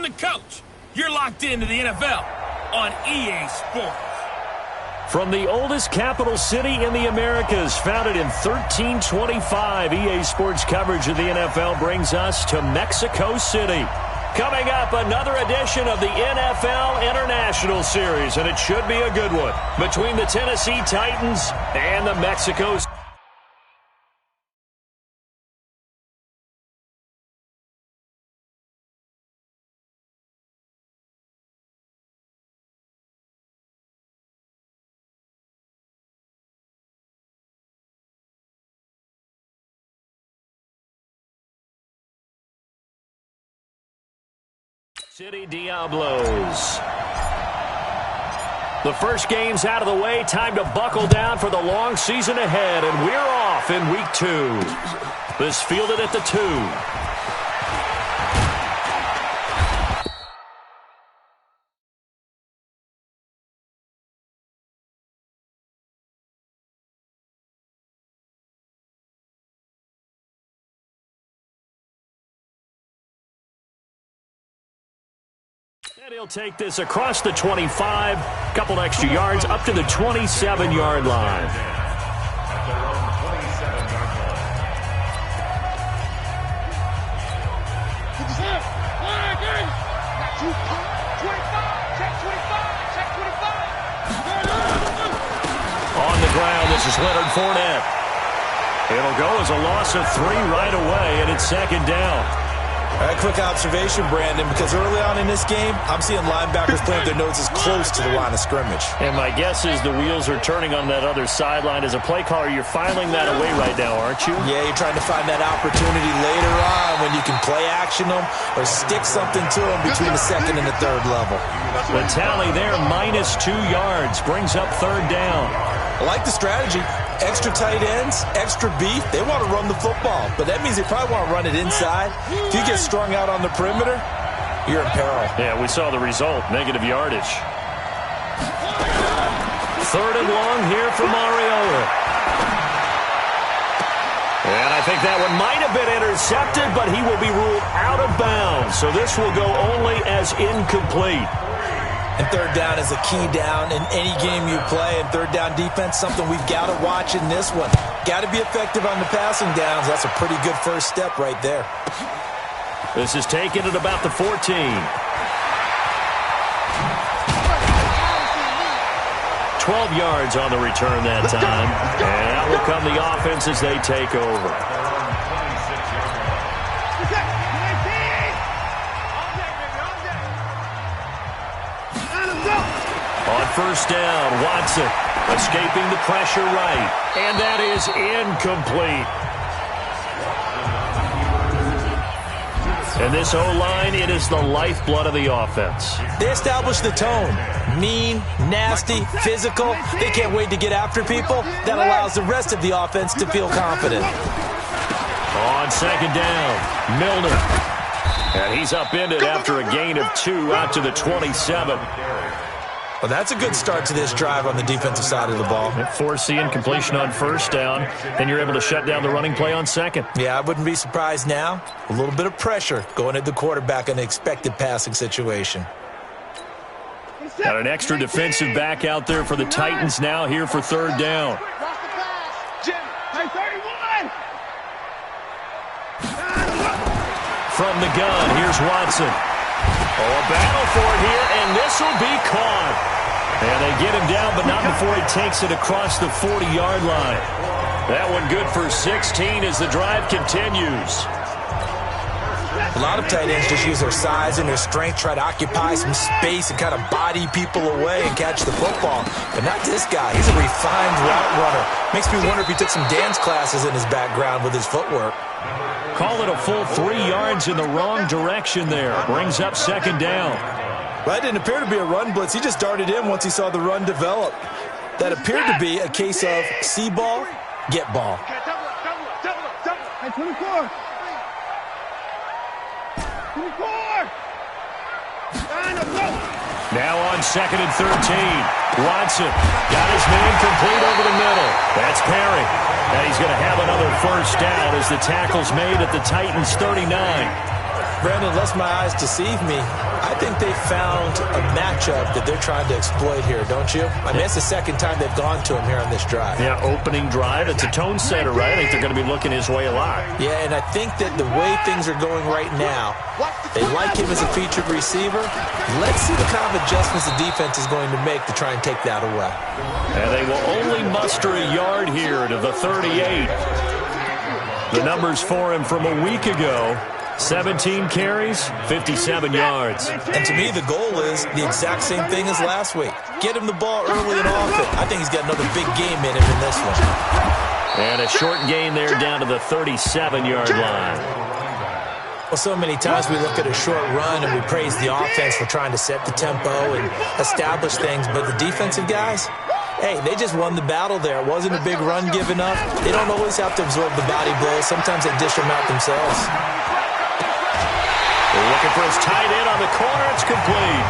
the coach. You're locked into the NFL on EA Sports. From the oldest capital city in the Americas, founded in 1325, EA Sports coverage of the NFL brings us to Mexico City. Coming up, another edition of the NFL International Series, and it should be a good one, between the Tennessee Titans and the Mexico City Diablos. The first game's out of the way. Time to buckle down for the long season ahead, and we're off in week 2. This fielded at the 2. And he'll take this across the 25, couple extra yards, up to the 27-yard line. On the ground, this is Leonard Fournette. It'll go as a loss of 3 right away, and it's second down. All right, quick observation, Brandon, because early on in this game, I'm seeing linebackers playing their noses close to the line of scrimmage. And my guess is the wheels are turning on that other sideline. As a play caller, you're filing that away right now, aren't you? Yeah, you're trying to find that opportunity later on when you can play action them or stick something to them between the second and the third level. The tally there, -2 yards, brings up third down. I like the strategy. Extra tight ends, extra beef. They want to run the football, but that means they probably want to run it inside. If you get strung out on the perimeter, you're in peril. Yeah, we saw the result, negative yardage. Third and long here for Mariota. And I think that one might have been intercepted, but he will be ruled out of bounds. So this will go only as incomplete. And third down is a key down in any game you play. And third down defense, something we've got to watch in this one. Got to be effective on the passing downs. That's a pretty good first step right there. This is taken at about the 14. 12 yards on the return that time. And out will come the offense as they take over. On first down, Watson escaping the pressure right. And that is incomplete. And this O-line, it is the lifeblood of the offense. They establish the tone. Mean, nasty, physical. They can't wait to get after people. That allows the rest of the offense to feel confident. On second down, Milner. And he's upended after a gain of 2 out to the 27. Well, that's a good start to this drive on the defensive side of the ball. Forcing completion on first down, and you're able to shut down the running play on second. Yeah, I wouldn't be surprised now. A little bit of pressure going at the quarterback in the expected passing situation. Got an extra defensive back out there for the Titans now here for third down. From the gun, here's Watson. Oh, a battle for it here, and this will be caught. And they get him down, but not before he takes it across the 40-yard line. That one good for 16 as the drive continues. A lot of tight ends just use their size and their strength, try to occupy some space and kind of body people away and catch the football. But not this guy. He's a refined route runner. Makes me wonder if he took some dance classes in his background with his footwork. Call it a full 3 yards in the wrong direction there. Brings up second down. Well, it didn't appear to be a run blitz. He just darted in once he saw the run develop. That appeared to be a case of see ball, get ball. Hey, 24. 24. Now on second and 13. Watson got his man complete over the middle. That's Perry. And he's going to have another first down as the tackle's made at the Titans' 39. Brandon, unless my eyes deceive me, I think they found a matchup that they're trying to exploit here, don't you? I mean, it's the second time they've gone to him here on this drive. Yeah, opening drive. It's a tone setter, right? I think they're going to be looking his way a lot. Yeah, and I think that the way things are going right now, they like him as a featured receiver. Let's see the kind of adjustments the defense is going to make to try and take that away. And they will only muster a yard here to the 38. The numbers for him from a week ago. 17 carries, 57 yards. And to me, the goal is the exact same thing as last week. Get him the ball early and often. I think he's got another big game in him in this one. And a short gain there down to the 37-yard line. Well, so many times we look at a short run and we praise the offense for trying to set the tempo and establish things, but the defensive guys, hey, they just won the battle there. It wasn't a big run given up. They don't always have to absorb the body blows. Sometimes they dish them out themselves. They're looking for his tight end on the corner. It's complete.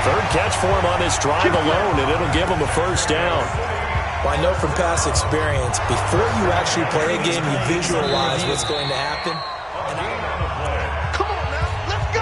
Third catch for him on this drive alone, and it'll give him a first down. Well, I know from past experience, before you actually play a game, you visualize what's going to happen. Come on now, let's go.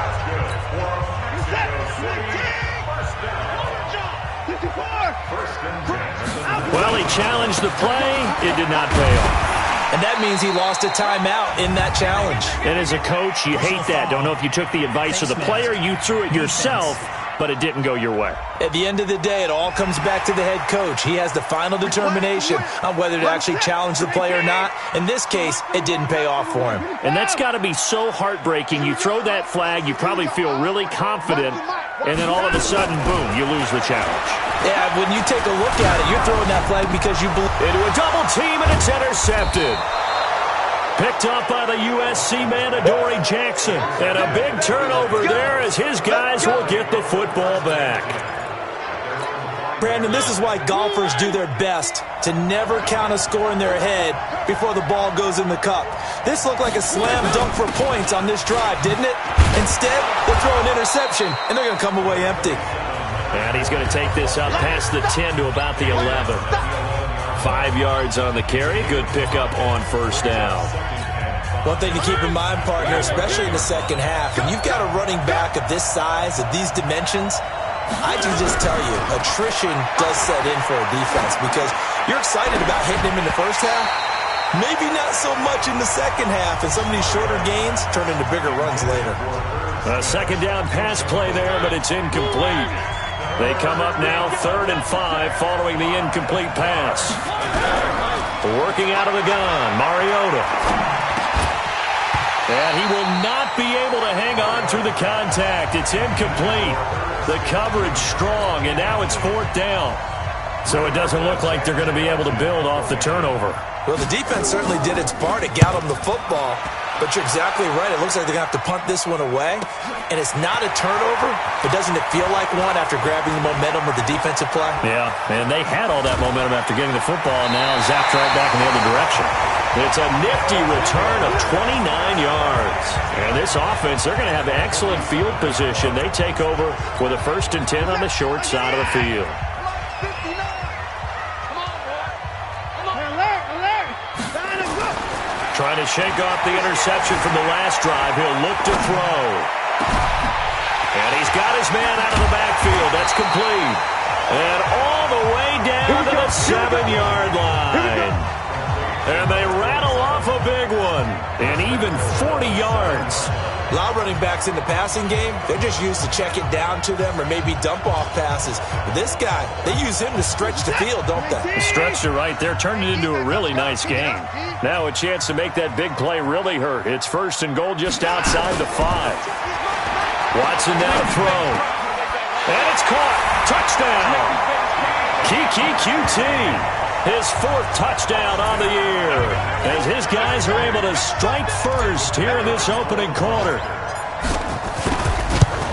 Well, he challenged the play. It did not pay off. And that means he lost a timeout in that challenge. And as a coach, you hate that. Don't know if you took the advice of the player. You threw it yourself, but it didn't go your way. At the end of the day, it all comes back to the head coach. He has the final determination on whether to actually challenge the play or not. In this case, it didn't pay off for him. And that's got to be so heartbreaking. You throw that flag, you probably feel really confident, and then all of a sudden, boom, you lose the challenge. Yeah, when you take a look at it, you're throwing that flag because you believe. Into a double team, and it's intercepted. Picked up by the USC man, Adoree Jackson. And a big turnover there as his guys will get the football back. Brandon, this is why golfers do their best to never count a score in their head before the ball goes in the cup. This looked like a slam dunk for points on this drive, didn't it? Instead, they'll throw an interception, and they're going to come away empty. And he's going to take this up past the 10 to about the 11. 5 yards on the carry. Good pickup on first down. One thing to keep in mind, partner, especially in the second half, and you've got a running back of this size, of these dimensions, I can just tell you, attrition does set in for a defense because you're excited about hitting him in the first half. Maybe not so much in the second half, and some of these shorter gains turn into bigger runs later. A second down pass play there, but it's incomplete. They come up now 3rd and 5 following the incomplete pass. Working out of the gun, Mariota. And he will not be able to hang on through the contact. It's incomplete. The coverage strong, and now it's 4th down. So it doesn't look like they're going to be able to build off the turnover. Well, the defense certainly did its part to get them the football. But you're exactly right. It looks like they're going to have to punt this one away. And it's not a turnover, but doesn't it feel like one after grabbing the momentum with the defensive play? Yeah, and they had all that momentum after getting the football, and now zapped right back in the other direction. It's a nifty return of 29 yards. And this offense, they're going to have excellent field position. They take over with a 1st and 10 on the short side of the field. Trying to shake off the interception from the last drive. He'll look to throw. And he's got his man out of the backfield. That's complete. And all the way down to the 7-yard line. And they rattle off a big one. And even 40 yards. A lot of running backs in the passing game, they're just used to check it down to them or maybe dump off passes. But this guy, they use him to stretch the field, don't they? Stretched it right there, turned it into a really nice game. Now a chance to make that big play really hurt. It's 1st and goal just outside the 5. Watson now to throw. And it's caught. Touchdown. Kiki QT. His 4th touchdown on the year as his guys are able to strike first here in this opening quarter.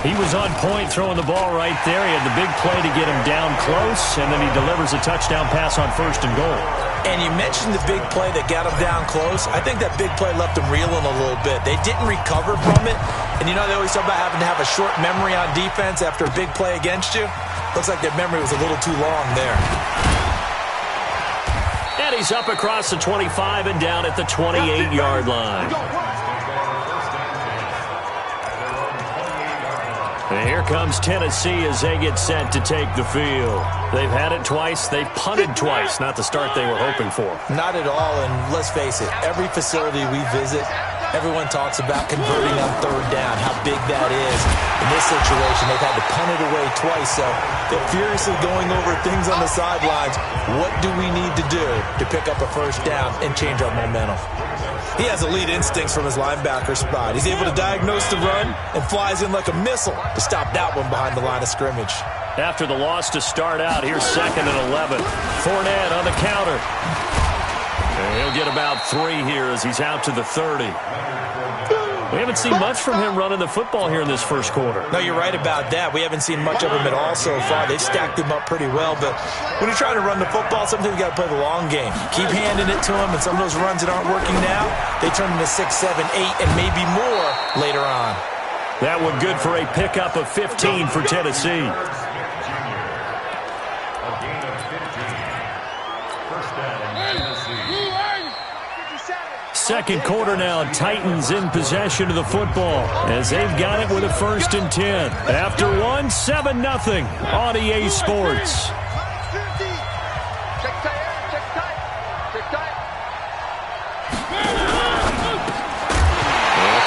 He was on point throwing the ball right there. He had the big play to get him down close, and then he delivers a touchdown pass on 1st and goal. And you mentioned the big play that got him down close. I think that big play left him reeling a little bit. They didn't recover from it. And you know they always talk about having to have a short memory on defense after a big play against you. Looks like their memory was a little too long there. And he's up across the 25 and down at the 28-yard line. And here comes Tennessee as they get set to take the field. They've had it twice. They've punted twice. Not the start they were hoping for. Not at all, and let's face it, every facility we visit, everyone talks about converting on third down, how big that is. In this situation, they've had to punt it away twice, so they're furiously going over things on the sidelines. What do we need to do to pick up a first down and change our momentum? He has elite instincts from his linebacker spot. He's able to diagnose the run and flies in like a missile to stop that one behind the line of scrimmage. After the loss to start out, here's 2nd and 11. Fournette on the counter. And he'll get about 3 here as he's out to the 30. We haven't seen much from him running the football here in this first quarter. No, you're right about that. We haven't seen much of him at all so far. They've stacked him up pretty well, but when you're trying to run the football, sometimes you got to play the long game. Keep handing it to him, and some of those runs that aren't working now, they turn into 6, 7, 8, and maybe more later on. That one good for a pickup of 15 for Tennessee. Second quarter now, Titans in possession of the football as they've got it with a 1st and 10. After 7-0 on EA Sports. A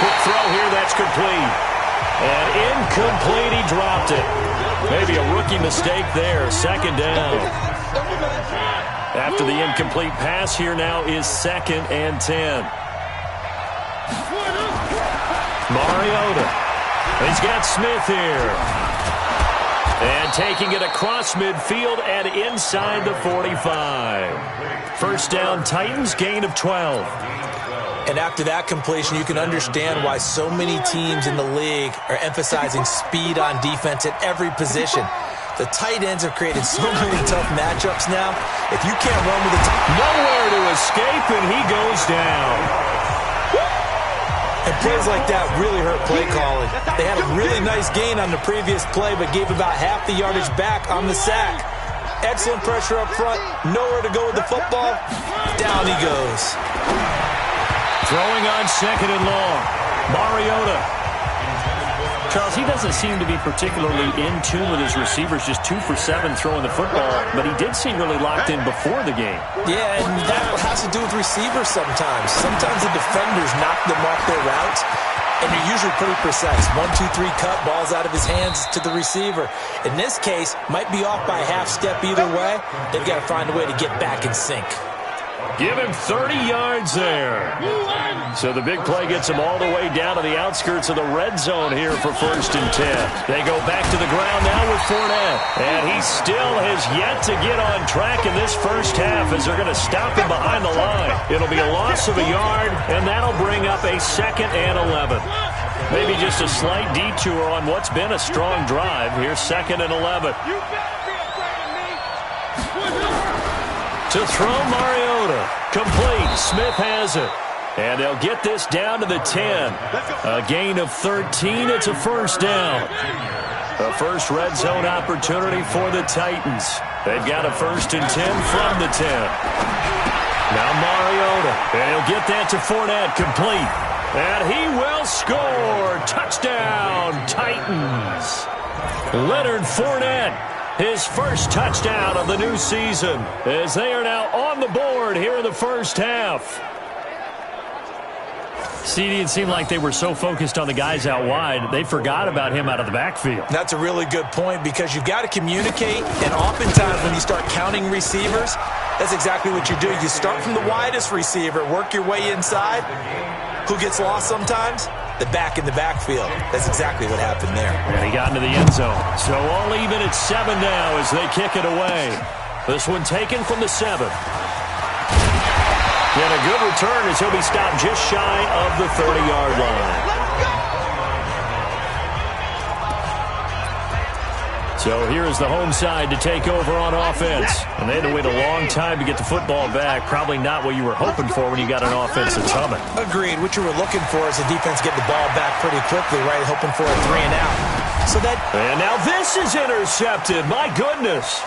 quick throw here, that's complete. And incomplete, he dropped it. Maybe a rookie mistake there, 2nd down. After the incomplete pass, here now is 2nd and 10. Mariota. He's got Smith here. And taking it across midfield and inside the 45. First down, Titans, gain of 12. And after that completion, you can understand why so many teams in the league are emphasizing speed on defense at every position. The tight ends have created so many tough matchups now. If you can't run with nowhere to escape, and he goes down. And plays like that really hurt play calling. They had a really nice gain on the previous play, but gave about half the yardage back on the sack. Excellent pressure up front. Nowhere to go with the football. Down he goes. Throwing on 2nd and long. Mariota. Charles, he doesn't seem to be particularly in tune with his receivers, just 2 for 7 throwing the football, but he did seem really locked in before the game. Yeah, and that has to do with receivers sometimes. Sometimes the defenders knock them off their routes, and they're usually pretty precise. 1, 2, 3 cut, balls out of his hands to the receiver. In this case, might be off by a half step either way. They've got to find a way to get back in sync. Give him 30 yards there. So the big play gets him all the way down to the outskirts of the red zone here for 1st and 10. They go back to the ground now with Fournette. And he still has yet to get on track in this first half as they're going to stop him behind the line. It'll be a loss of a yard, and that'll bring up a 2nd and 11. Maybe just a slight detour on what's been a strong drive. Here's 2nd and 11. To throw Mariota. Complete. Smith has it. And they'll get this down to the 10. A gain of 13. It's a first down. A first red zone opportunity for the Titans. They've got a 1st and 10 from the 10. Now Mariota. And he'll get that to Fournette. Complete. And he will score. Touchdown, Titans. Leonard Fournette. His first touchdown of the new season as they are now on the board here in the first half. CD, it seemed like they were so focused on the guys out wide, they forgot about him out of the backfield. That's a really good point because you've got to communicate, and oftentimes when you start counting receivers, that's exactly what you do. You start from the widest receiver, work your way inside. Who gets lost sometimes? The back in the backfield. That's exactly what happened there. And he got into the end zone. So all even at 7 now as they kick it away. This one taken from the 7. And a good return as he'll be stopped just shy of the 30-yard line. So here is the home side to take over on offense. And they had to wait a long time to get the football back. Probably not what you were hoping for when you got an offense that's humming. Agreed. What you were looking for is the defense get the ball back pretty quickly, right? Hoping for a 3 and out. And now this is intercepted. My goodness.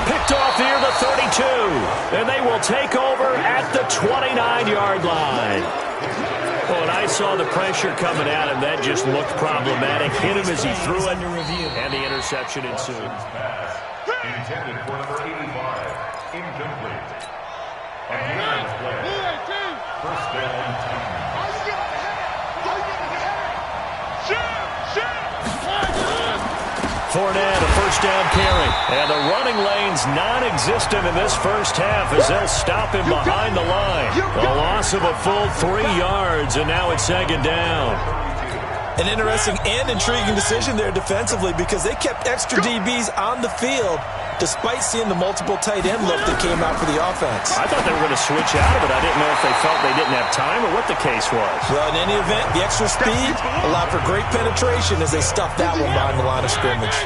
Picked off near the 32. And they will take over at the 29-yard line. Well, an guy saw the pressure coming at him. That just looked problematic. Hit him as he threw it, and the interception ensued. Intended for number 85. Incomplete. Again, play. First down, Titans. Fournette, a first down carry. And the running lane's non-existent in this first half as they'll stop him behind the line. A loss of a full 3 yards, and now it's second down. An interesting and intriguing decision there defensively because they kept extra DBs on the field despite seeing the multiple tight end look that came out for the offense. I thought they were going to switch out of it. I didn't know if they felt they didn't have time or what the case was. Well, in any event, the extra speed allowed for great penetration as they stuffed that one behind the line of scrimmage.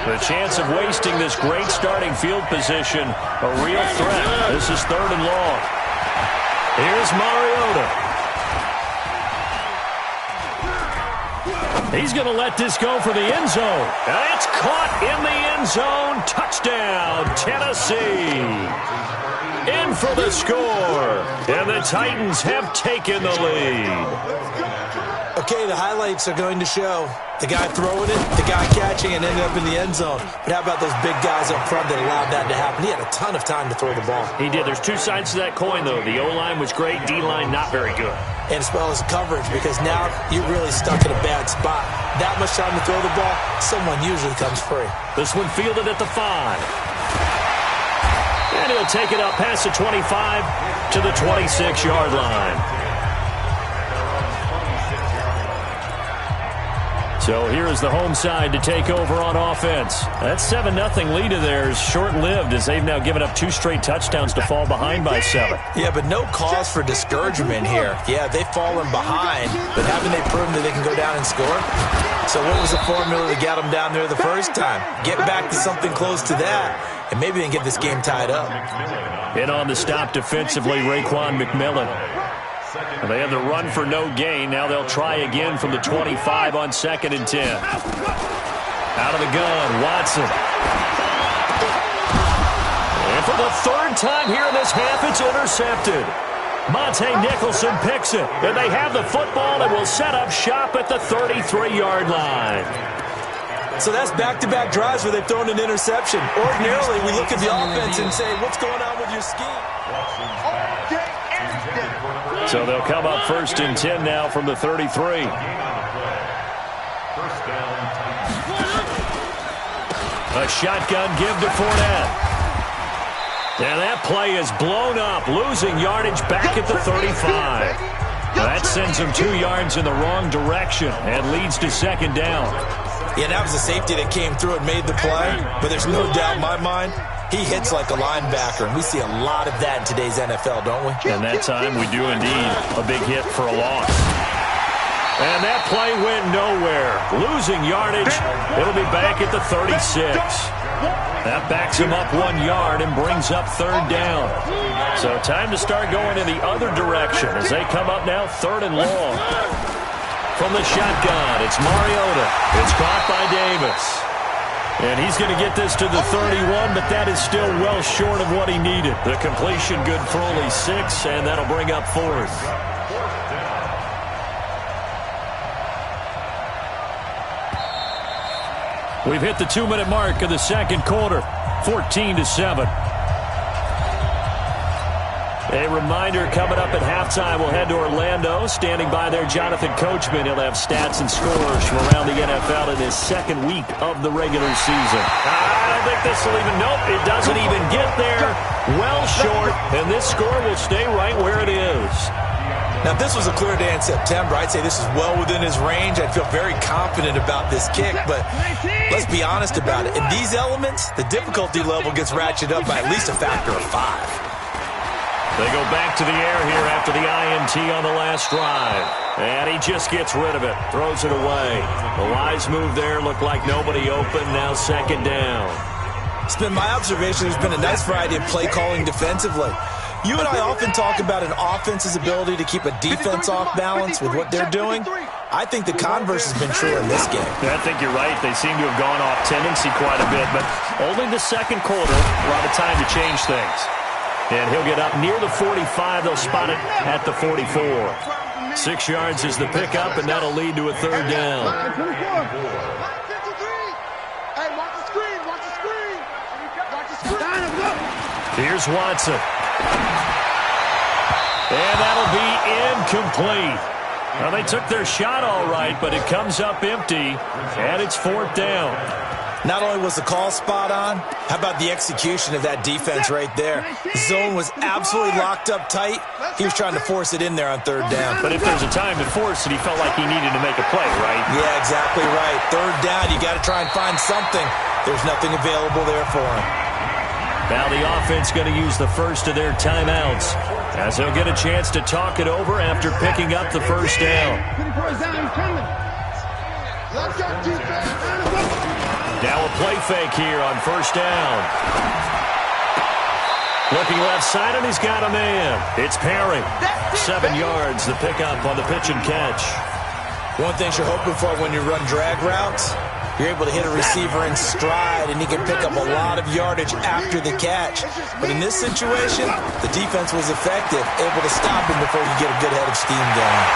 The chance of wasting this great starting field position, a real threat. This is 3rd and long. Here's Mariota. He's going to let this go for the end zone. It's caught in the end zone. Touchdown, Tennessee. In for the score. And the Titans have taken the lead. Okay, the highlights are going to show the guy throwing it, the guy catching, and ended up in the end zone. But how about those big guys up front that allowed that to happen? He had a ton of time to throw the ball. He did. There's 2 sides to that coin, though. The O-line was great. D-line not very good. And as well as coverage, because now you're really stuck in a bad spot. That much time to throw the ball, someone usually comes free. This one fielded at the 5. And he'll take it up past the 25 to the 26-yard line. So here is the home side to take over on offense. That 7-0 lead of theirs short-lived as they've now given up 2 straight touchdowns to fall behind by 7. Yeah, but no cause for discouragement here. Yeah, they've fallen behind, but haven't they proven that they can go down and score? So what was the formula that got them down there the first time? Get back to something close to that, and maybe they can get this game tied up. In on the stop defensively, Raekwon McMillan. They had the run for no gain. Now they'll try again from the 25 on 2nd and 10. Out of the gun, Watson. And for the 3rd time here in this half, it's intercepted. Monte Nicholson picks it. And they have the football and will set up shop at the 33-yard line. So that's back-to-back drives where they've thrown an interception. Ordinarily, we look at the offense and say, what's going on with your scheme? So they'll come up 1st and 10 now from the 33. A shotgun give to Fournette. And that play is blown up, losing yardage back at the 35. That sends him 2 yards in the wrong direction and leads to 2nd down. Yeah, that was a safety that came through and made the play, but there's no doubt in my mind he hits like a linebacker, and we see a lot of that in today's NFL, don't we? And that time we do indeed a big hit for a loss. And that play went nowhere. Losing yardage, it'll be back at the 36. That backs him up 1 yard and brings up 3rd down. So time to start going in the other direction as they come up now 3rd and long. From the shotgun, it's Mariota. It's caught by Davis. And he's going to get this to the 31, but that is still well short of what he needed. The completion good for only 6, and that'll bring up 4th. We've hit the 2-minute mark of the 2nd quarter, 14-7. A reminder coming up at halftime, we'll head to Orlando. Standing by there, Jonathan Coachman. He'll have stats and scores from around the NFL in his 2nd week of the regular season. I don't think this will even, nope, it doesn't even get there. Well short, and this score will stay right where it is. Now, if this was a clear day in September, I'd say this is well within his range. I'd feel very confident about this kick, but let's be honest about it. In these elements, the difficulty level gets ratcheted up by at least a factor of 5. They go back to the air here after the INT on the last drive. And he just gets rid of it, throws it away. The wise move there, looked like nobody open, now 2nd down. It's been my observation there's been a nice variety of play calling defensively. You and I often talk about an offense's ability to keep a defense off balance with what they're doing. I think the converse has been true in this game. I think you're right. They seem to have gone off tendency quite a bit, but only the 2nd quarter, a lot of time to change things. And he'll get up near the 45. They'll spot it at the 44. 6 yards is the pickup, and that'll lead to a third down. Line 54. Line 53. Hey, watch the screen. Watch the screen. Watch the screen. Here's Watson. And that'll be incomplete. Well, they took their shot all right, but it comes up empty, and it's 4th down. Not only was the call spot on, how about the execution of that defense right there? The zone was absolutely locked up tight. He was trying to force it in there on 3rd down. But if there's a time to force it, he felt like he needed to make a play, right? Yeah, exactly right. 3rd down, you got to try and find something. There's nothing available there for him. Now the offense going to use the first of their timeouts, as they'll get a chance to talk it over after picking up the first down. Let's go, defense. Now a play fake here on 1st down. Looking left side, and he's got a man. It's Perry. 7 yards, the pickup on the pitch and catch. One thing you're hoping for when you run drag routes, you're able to hit a receiver in stride, and he can pick up a lot of yardage after the catch. But in this situation, the defense was effective, able to stop him before you get a good head of steam going.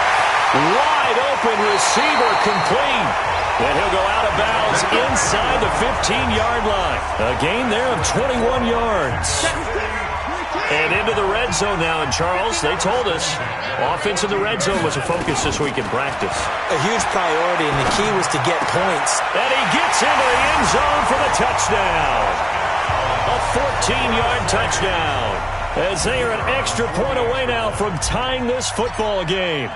Wide open receiver complete. And he'll go out of bounds inside the 15-yard line. A gain there of 21 yards. And into the red zone now. And, Charles, they told us offense in the red zone was a focus this week in practice. A huge priority, and the key was to get points. And he gets into the end zone for the touchdown. A 14-yard touchdown. As they are an extra point away now from tying this football game.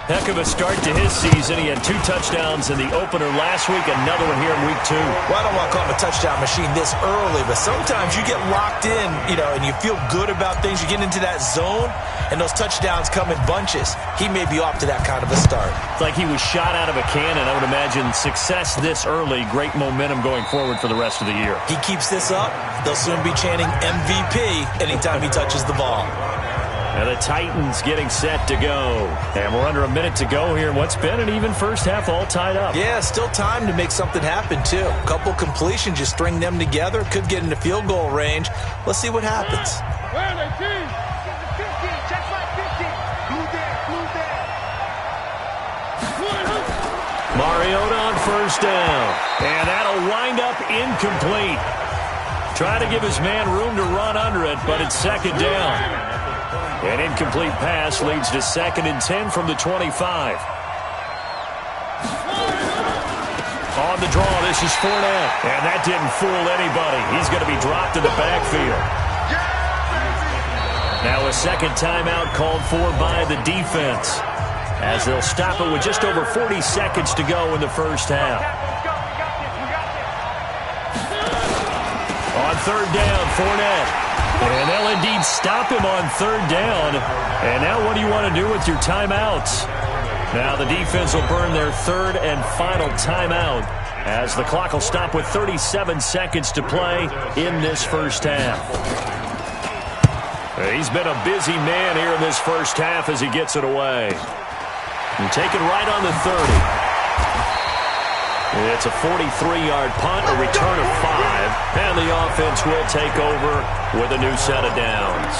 Heck of a start to his season. He had 2 touchdowns in the opener last week, another one here in week 2. Well, I don't want to call him a touchdown machine this early, but sometimes you get locked in, and you feel good about things. You get into that zone, and those touchdowns come in bunches. He may be off to that kind of a start. It's like he was shot out of a cannon. I would imagine success this early, great momentum going forward for the rest of the year. He keeps this up, they'll soon be chanting MVP anytime he touches the ball. And the Titans getting set to go. And we're under a minute to go here. What's been an even first half all tied up. Yeah, still time to make something happen, too. A couple completions, you string them together. Could get into field goal range. Let's see what happens. Where are they, team? 50, check my 50. Blue there. Mariota on 1st down. And that'll wind up incomplete. Trying to give his man room to run under it, but it's 2nd down. An incomplete pass leads to 2nd and 10 from the 25. On the draw, this is Fournette. And that didn't fool anybody. He's going to be dropped in the backfield. Now a 2nd timeout called for by the defense, as they'll stop it with just over 40 seconds to go in the first half. On 3rd down, Fournette. And they'll indeed stop him on 3rd down. And now what do you want to do with your timeouts? Now the defense will burn their 3rd and final timeout, as the clock will stop with 37 seconds to play in this first half. He's been a busy man here in this first half as he gets it away. And taken right on the 30. It's a 43-yard punt, a return of 5, and the offense will take over with a new set of downs.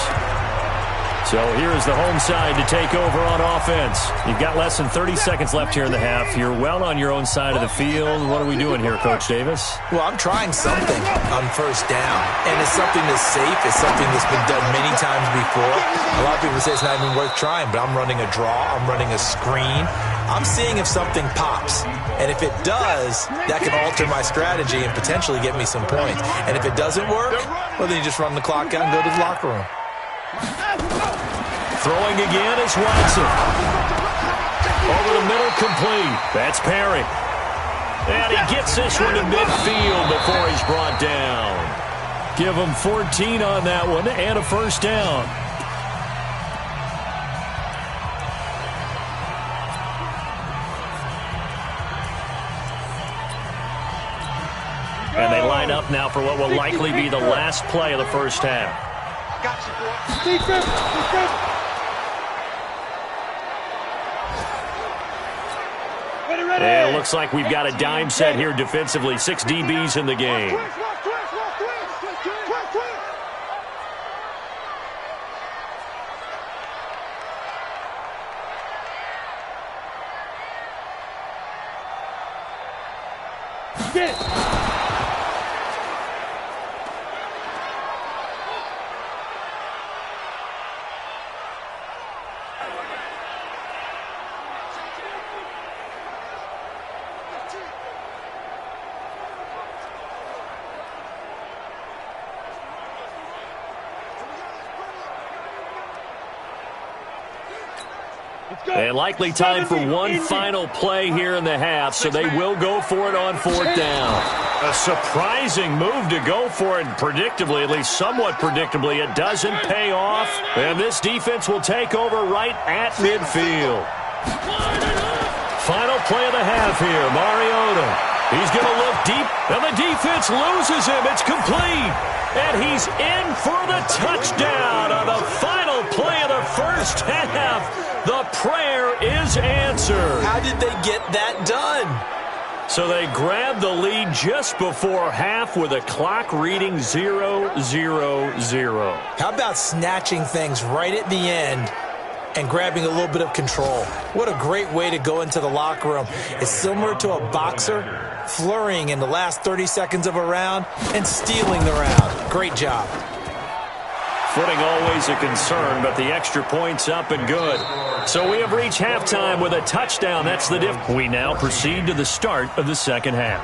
So here is the home side to take over on offense. You've got less than 30 seconds left here in the half. You're well on your own side of the field. What are we doing here, Coach Davis? Well, I'm trying something on 1st down, and it's something that's safe. It's something that's been done many times before. A lot of people say it's not even worth trying, but I'm running a draw. I'm running a screen. I'm seeing if something pops. And if it does, that can alter my strategy and potentially get me some points. And if it doesn't work, well, then you just run the clock out and go to the locker room. Throwing again is Watson. Over the middle, complete. That's Perry. And he gets this one to midfield before he's brought down. Give him 14 on that one and a 1st down. And they line up now for what will likely be the last play of the first half. Got you, boy. Defense. And it looks like we've got a dime set here defensively. 6 DBs in the game. And likely time for one final play here in the half, so they will go for it on 4th down. A surprising move to go for it, and predictably, at least somewhat predictably, it doesn't pay off. And this defense will take over right at midfield. Final play of the half here, Mariota. He's going to look deep, and the defense loses him. It's complete. And he's in for the touchdown on the final play of the first half. The prayer is answered. How did they get that done? So they grabbed the lead just before half with a clock reading 0-0-0. How about snatching things right at the end and grabbing a little bit of control? What a great way to go into the locker room. It's similar to a boxer flurrying in the last 30 seconds of a round and stealing the round. Great job. Footing always a concern, but the extra point's up and good. So we have reached halftime with a touchdown. That's the diff. We now proceed to the start of the second half.